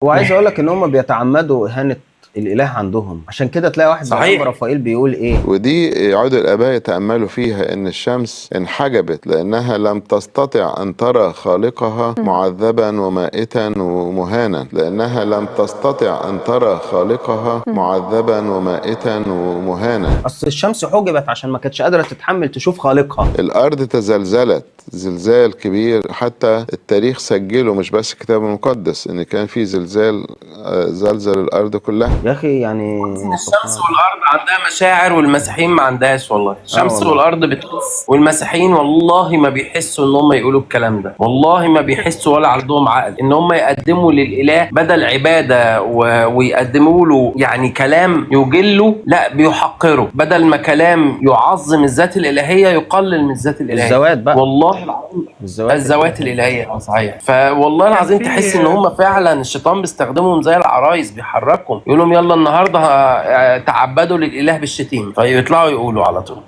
وعايز اقول لك ان هم بيتعمدوا اهانه الاله عندهم، عشان كده تلاقي واحد زي الانبا صحيح. رافائيل بيقول ايه. ودي يعود الآباء يتأملوا فيها إن الشمس انحجبت لأنها لم تستطع أن ترى خالقها معذبا ومائتا ومهانا، لأنها لم تستطع أن ترى خالقها معذبا ومائتا ومهانا. اصل الشمس حجبت عشان ما كانتش قادره تتحمل تشوف خالقها. الأرض تزلزلت زلزال كبير، حتى التاريخ سجله مش بس الكتاب المقدس إن كان في زلزال زلزل الأرض كلها. يا اخي يعني الشمس والارض عندها مشاعر والمسيحيين ما عندهاش. والله الشمس والله. والارض بتحس، والمسيحيين والله ما بيحسوا ان هم يقولوا الكلام ده، والله ما بيحسوا ولا عندهم عقل ان هم يقدموا للاله بدل عباده ويقدموا له يعني كلام يجله، لا بيحقروا. بدل ما كلام يعظم الذات الالهيه يقلل من الذات الالهيه. الزوات بقى. والله العظيم الزوات الذوات الالهيه. صحيح. فوالله العظيم تحس ان هم فعلا الشيطان بيستخدمهم زي العرايس، بيحركهم يقول لهم يلا النهارده تعبدوا للاله بالشتيم، فيطلعوا يقولوا على طول.